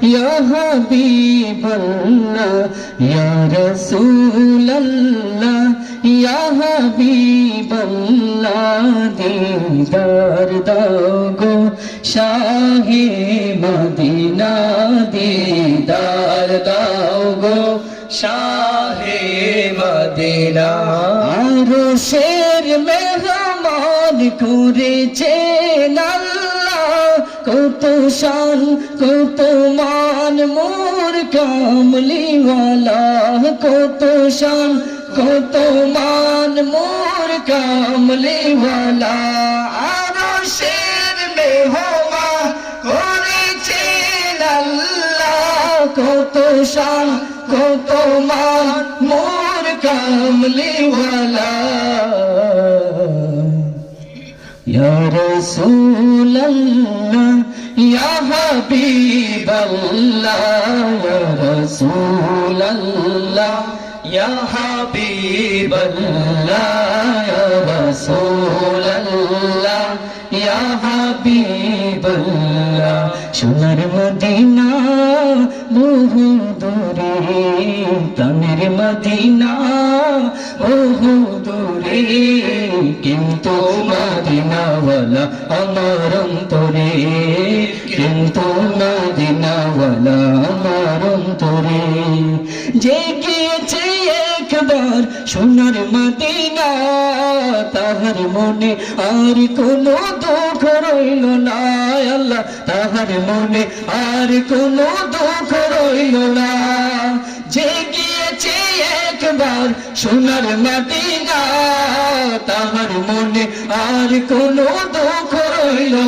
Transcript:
ইয়া হাবিবাল্লাহ ইয়া রাসূলাল্লাহ ইয়া হাবিবাল্লাহ দিদার দাও গো শাহে মদিনা দিদার দাও গো শাহে মদিনা আরশের মেহমান করেছেন আল্লাহ কত শান কত মান মোর কামলিওয়ালা কত শান কত মান মোর কামলিওয়ালা আরশের মেহমান করেছেন আল্লাহ কত শান কত মান মোর কামলিওয়ালা ইয়া রাসূলাল্লাহ ইয়া হাবিবাল্লাহ ইয়া রাসূলাল্লাহ ইয়া হাবিবাল্লাহ ইয়া রাসূলাল্লাহ ইয়া হাবিবাল্লাহ সোনার মদিনা বহু দূরে প্রাণের মদিনা বহু দূরে কিন্তু মদিনাওয়ালা আমার অন্তরে কিন্তু মদিনাওয়ালা আমার অন্তরে যে গিয়েছে একবার সোনার মদিনা তাহার মনে আর কোনো দুঃখ রইল না আল্লাহ তাহার মনে আর কোনো দুঃখ রইল না যে গিয়েছে একবার সোনার মদিনা তাহার মনে আর কোনো দুঃখ রইল